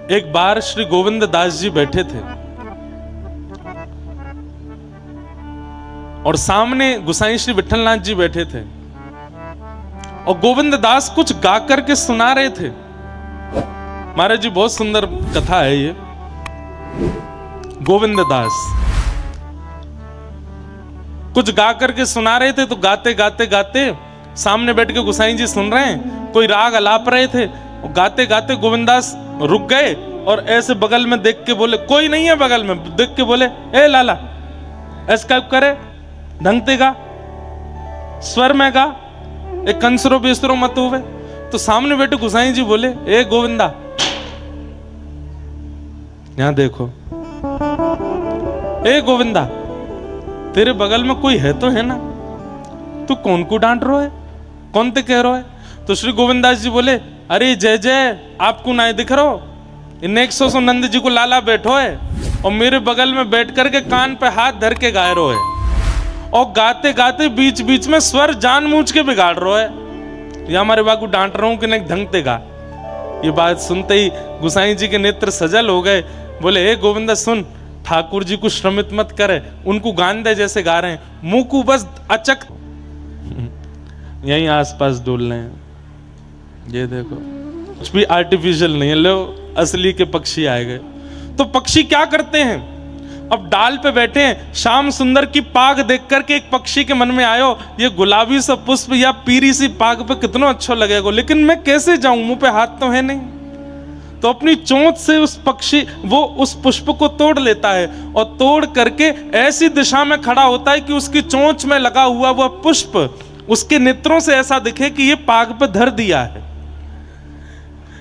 एक बार श्री गोविंद दास जी बैठे थे और सामने गोसाई श्री विठलनाथ जी बैठे थे और गोविंद दास कुछ गा करके सुना रहे थे। महाराज जी, बहुत सुंदर कथा है ये। गोविंद दास कुछ गा करके सुना रहे थे, तो गाते गाते गाते सामने बैठ के गोसाई जी सुन रहे हैं, कोई राग अलाप रहे थे और गाते गाते गोविंददास रुक गए और ऐसे बगल में देख के बोले, कोई नहीं है बगल में, देख के बोले, ए लाला ऐसा करे, ढंग से गा, स्वर में गा, एक कंसरो बेसरो मत हुए। तो सामने बैठे गोसाई जी बोले, ए गोविंदा यहां देखो, ए गोविंदा तेरे बगल में कोई है तो है ना, तू कौन को डांट रहा है, कौन ते कह रहा है? तो श्री गोविंददास जी बोले, अरे जय जय, आपको ना दिख रहा हो, इन 100 नंद जी को लाला बैठो है और मेरे बगल में बैठ करके कान पे हाथ धर के गा रहे है और गाते गाते बीच बीच में स्वर जानबूझ के बिगाड़ रहा है। या हमारे बाबू डांट रहा हूं कि नहीं, ढंग से गा। ये बात सुनते ही गोसाई जी के नेत्र सजल हो गए। बोले, ए गोविंदा सुन, ठाकुर जी को श्रमित मत करे, उनको गान दे जैसे गा रहे हैं, मुंह को बस अचक यहीं आसपास डोल रहे हैं। ये देखो, कुछ भी आर्टिफिशियल नहीं है, लो असली के पक्षी आए गए। तो पक्षी क्या करते हैं, अब डाल पे बैठे हैं, श्याम सुंदर की पाग देख करके एक पक्षी के मन में आयो, ये गुलाबी सा पुष्प या पीरी सी पाग पे कितना अच्छा लगेगा, लेकिन मैं कैसे जाऊं, मुंह पे हाथ तो है नहीं। तो अपनी चोंच से उस पक्षी वो उस पुष्प को तोड़ लेता है और तोड़ करके ऐसी दिशा में खड़ा होता है कि उसकी चोंच में लगा हुआ वह पुष्प उसके नेत्रों से ऐसा दिखे कि ये पाग पे धर दिया है।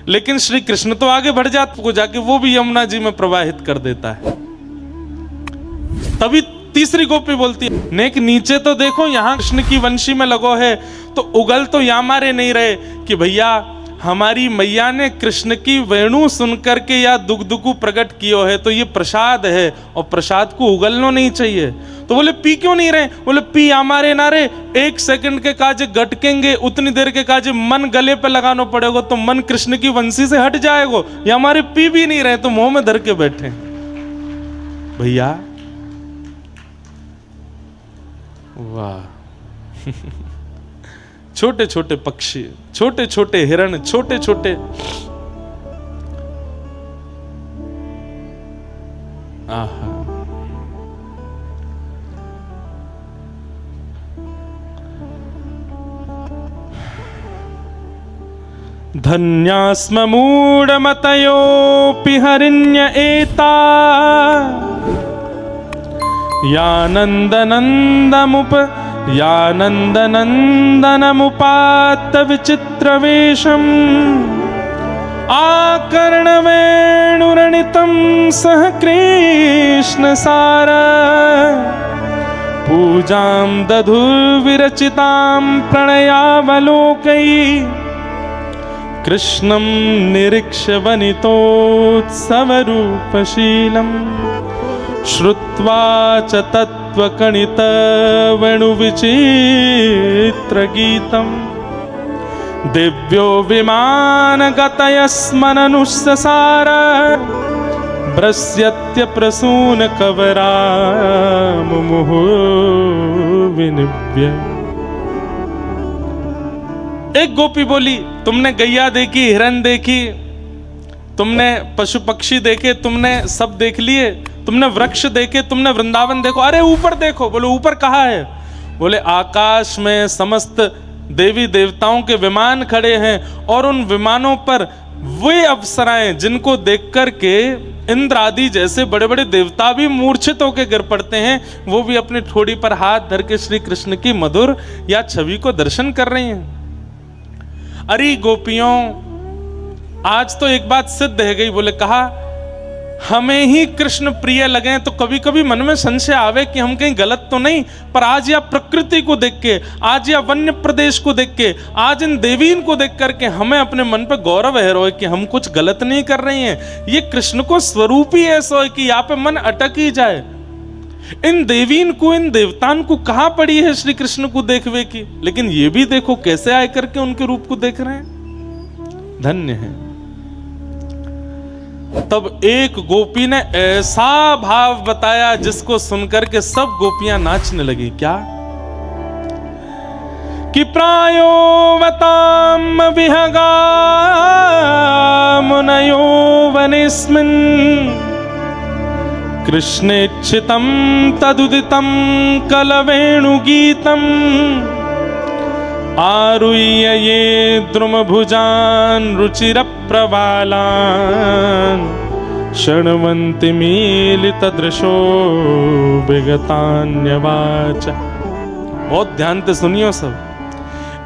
लेकिन श्री कृष्ण तो आगे बढ़ जाते को जाके वो भी यमुना जी में प्रवाहित कर देता है। तभी तीसरी गोपी बोलती है, नेक नीचे तो देखो, यहां कृष्ण की वंशी में लगो है, तो उगल तो या मारे नहीं रहे कि भैया हमारी मैया ने कृष्ण की वेणु सुन करके या दुख को प्रकट कियो है, तो ये प्रसाद है और प्रसाद को उगलना नहीं चाहिए। तो बोले, पी क्यों नहीं रहे? बोले, पी हमारे नारे, 1 सेकंड के काजे गटकेंगे, उतनी देर के काजे मन गले पे लगाना पड़ेगा, तो मन कृष्ण की वंशी से हट जाएगा। ये हमारे पी भी नहीं रहे, तो मुंह में धर के बैठे। भैया वाह छोटे छोटे पक्षी, छोटे छोटे हिरण, छोटे छोटे आहा। धन्यास्म मूढ़मतयोऽपि हरिण्य एता यानन्दनन्दमुपात्त विचित्रवेशम् आकर्णवेणुरणितं सह कृष्णसार पूजां दधुर्विरचितां प्रणयावलोकैः कृष्णं निरीक्ष्य वनितोत्सवरूपशीलम् श्रुत्वा च तत्त्वकणितवेणुविचित्रगीतम् दिव्यो विमानगतयस्मननुससार भ्रस्यत्यप्रसूनकवरामुमुहुः विनिव्य। एक गोपी बोली, तुमने गैया देखी, हिरन देखी, तुमने पशु पक्षी देखे, तुमने सब देख लिए, तुमने वृक्ष देखे, तुमने वृंदावन देखो, अरे ऊपर देखो। बोले, ऊपर कहाँ है? बोले, आकाश में समस्त देवी देवताओं के विमान खड़े हैं और उन विमानों पर वे अप्सराएं जिनको देख करके इंद्र आदि जैसे बड़े बड़े देवता भी मूर्छित होकर गिर पड़ते हैं, वो भी अपनी ठोड़ी पर हाथ धर के श्री कृष्ण की मधुर या छवि को दर्शन कर रही हैं। अरे गोपियों, आज तो एक बात सिद्ध है गई। बोले, कहा हमें ही कृष्ण प्रिय लगे तो कभी कभी मन में संशय आवे कि हम कहीं गलत तो नहीं, पर आज या प्रकृति को देख के, आज या वन्य प्रदेश को देख के, आज इन देवीन को देख करके हमें अपने मन पे गौरव है रो कि हम कुछ गलत नहीं कर रही हैं। ये कृष्ण को स्वरूप ही ऐसा है कि यहाँ पे मन अटक ही जाए। इन देवीन को, इन देवतान को कहाँ पड़ी है श्री कृष्ण को देखवे की, लेकिन ये भी देखो कैसे आए करके उनके रूप को देख रहे हैं। धन्य है। तब एक गोपी ने ऐसा भाव बताया जिसको सुनकर के सब गोपियां नाचने लगी। क्या कि प्रायो वताम विहगा मुनयो वनेस्मिन् कृष्णेच्छितं तदुदितं कलवेणुगीतम् आरुह्य ये द्रुमभुजान् रुचिरप्रवालान् शृण्वन्ति मीलितदृशो विगतान्यवाच। बहुत ध्यान से सुनियो सब।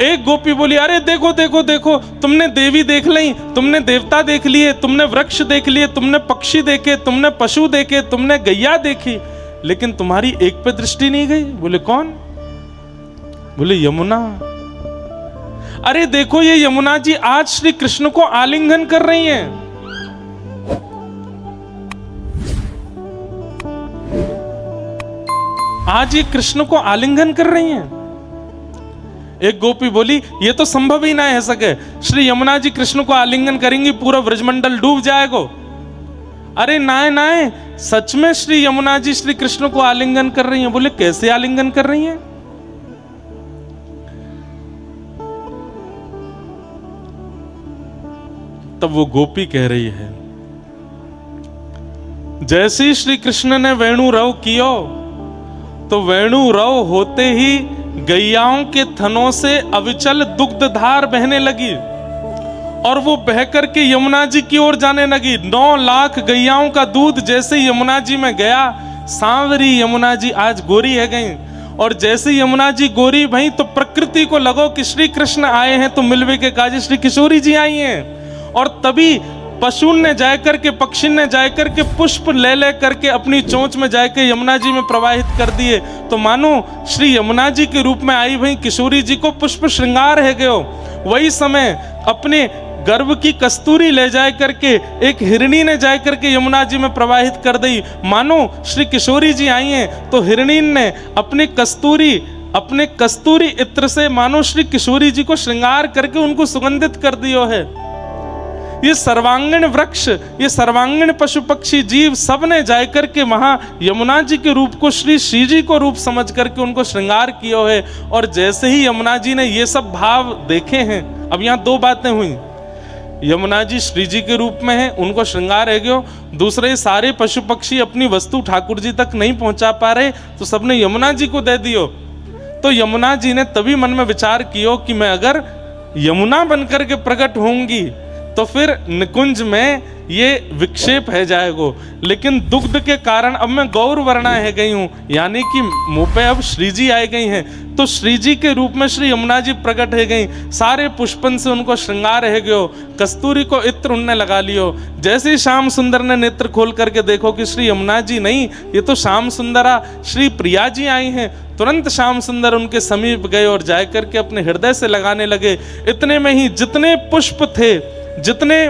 एक गोपी बोली, अरे देखो देखो देखो, तुमने देवी देख ली, तुमने देवता देख लिए, तुमने वृक्ष देख लिए, तुमने पक्षी देखे, तुमने पशु देखे, तुमने गैया देखी, लेकिन तुम्हारी एक पे दृष्टि नहीं गई। बोले कौन? बोले यमुना। अरे देखो ये यमुना जी आज श्री कृष्ण को आलिंगन कर रही हैं। आज ये कृष्ण को आलिंगन कर रही हैं। एक गोपी बोली, ये तो संभव ही ना है सके, श्री यमुना जी कृष्ण को आलिंगन करेंगी पूरा ब्रजमंडल डूब जाएगा। अरे नाय नाय, सच में श्री यमुना जी श्री कृष्ण को आलिंगन कर रही हैं। बोले कैसे आलिंगन कर रही हैं? तब वो गोपी कह रही है, जैसे ही श्री कृष्ण ने वेणु रव कियो तो वेणु रव होते ही गैयाओं के थनों से अविचल दुग्ध धार बहने लगी और वो बह करके यमुना जी की ओर जाने लगी। 9 लाख गैयाओं का दूध जैसे यमुना जी में गया, सांवरी यमुना जी आज गोरी है गई। और जैसे यमुना जी गोरी भई तो प्रकृति को लगो कि श्री कृष्ण आए हैं तो मिलवे के काजी श्री किशोरी जी आई हैं। और तभी पशु ने जाकर के, पक्षी ने जाकर के पुष्प ले ले करके अपनी चोंच में जाकर यमुना जी में प्रवाहित कर दिए। तो मानो श्री यमुना जी के रूप में आई भई किशोरी जी को पुष्प श्रृंगार है गयो। वही समय अपने गर्भ की कस्तूरी ले जाए करके एक हिरणी ने जाए करके यमुना जी में प्रवाहित कर दी। मानो श्री किशोरी जी आई हैं तो हिरणी ने अपने कस्तूरी इत्र से मानो श्री किशोरी जी को श्रृंगार करके उनको सुगंधित कर दियो है। ये सर्वांगीण वृक्ष, ये सर्वांगीण पशु पक्षी जीव सब ने जाकर के वहां यमुना जी के रूप को श्री जी को रूप समझ करके उनको श्रृंगार किया है। और जैसे ही यमुना जी ने ये सब भाव देखे हैं, अब यहाँ 2 बातें हुई। यमुना जी श्री जी के रूप में है, उनको श्रृंगार है गयो। दूसरे सारे पशु पक्षी अपनी वस्तु ठाकुर जी तक नहीं पहुंचा पा रहे तो सबने यमुना जी को दे दियो। तो यमुना जी ने तभी मन में विचार किया कि मैं अगर यमुना बनकर के प्रकट होंगी तो फिर निकुंज में ये विक्षेप है जाएगो, लेकिन दुग्ध के कारण अब मैं गौर वर्णा है गई हूं, यानी कि मुंह पे अब श्री जी आई गई हैं। तो श्री जी के रूप में श्री यमुना जी प्रकट है गई। सारे पुष्पन से उनको श्रृंगार है गयो, कस्तूरी को इत्र उनने लगा लियो। जैसे ही श्याम सुंदर ने नेत्र खोल करके देखो कि श्री यमुना जी नहीं, ये तो श्याम सुंदरा श्री प्रिया जी आई हैं। तुरंत श्याम सुंदर उनके समीप गए और जाकर के अपने हृदय से लगाने लगे। इतने में ही जितने पुष्प थे, जितने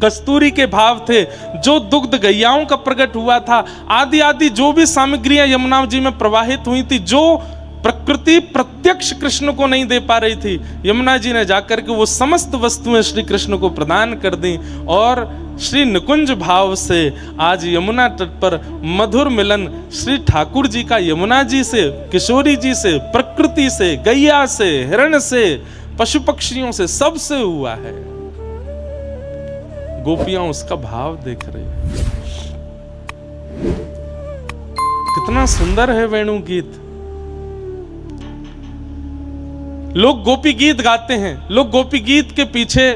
कस्तूरी के भाव थे, जो दुग्ध गैयाओं का प्रकट हुआ था, आदि आदि जो भी सामग्रियां यमुना जी में प्रवाहित हुई थी, जो प्रकृति प्रत्यक्ष कृष्ण को नहीं दे पा रही थी, यमुना जी ने जाकर के वो समस्त वस्तुएं श्री कृष्ण को प्रदान कर दी। और श्री निकुंज भाव से आज यमुना तट पर मधुर मिलन श्री ठाकुर जी का यमुना जी से, किशोरी जी से, प्रकृति से, गैया से, हिरण से, पशु पक्षियों से, सबसे हुआ है। गोपियां उसका भाव देख रही है। कितना सुंदर है वेणु गीत। लोग गोपी गीत गाते हैं, लोग गोपी गीत के पीछे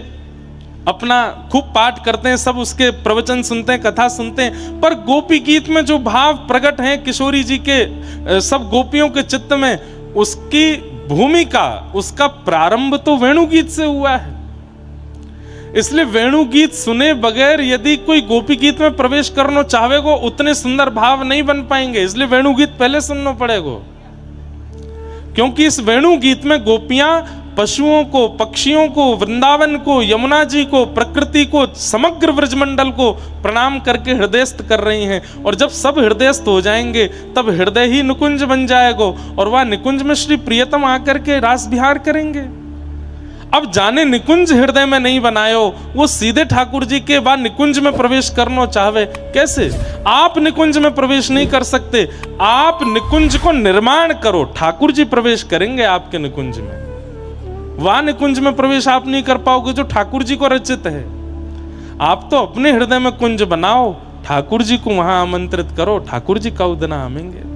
अपना खूब पाठ करते हैं, सब उसके प्रवचन सुनते हैं, कथा सुनते हैं, पर गोपी गीत में जो भाव प्रकट हैं किशोरी जी के, सब गोपियों के चित्त में, उसकी भूमिका, उसका प्रारंभ तो वेणु गीत से हुआ है। इसलिए वेणु गीत सुने बगैर यदि कोई गोपी गीत में प्रवेश करना चाहेगो, उतने सुंदर भाव नहीं बन पाएंगे। इसलिए वेणु गीत पहले सुनना पड़ेगा, क्योंकि इस वेणु गीत में गोपियां पशुओं को, पक्षियों को, वृंदावन को, यमुना जी को, प्रकृति को, समग्र ब्रजमंडल को प्रणाम करके हृदयस्थ कर रही हैं। और जब सब हृदयस्थ हो जाएंगे तब हृदय ही निकुंज बन जाएगा और वह निकुंज में श्री प्रियतम आकर के रास विहार करेंगे। अब जाने निकुंज हृदय में नहीं बनायो, वो सीधे ठाकुर जी के बाद निकुंज में प्रवेश करना चाहवे कैसे? आप निकुंज में प्रवेश नहीं कर सकते, आप निकुंज को निर्माण करो, ठाकुर जी प्रवेश करेंगे आपके निकुंज में। वह निकुंज में प्रवेश आप नहीं कर पाओगे जो ठाकुर जी को रचित है। आप तो अपने हृदय में कुंज बनाओ, ठाकुर जी को वहां आमंत्रित करो, ठाकुर जी का उदना आमेंगे।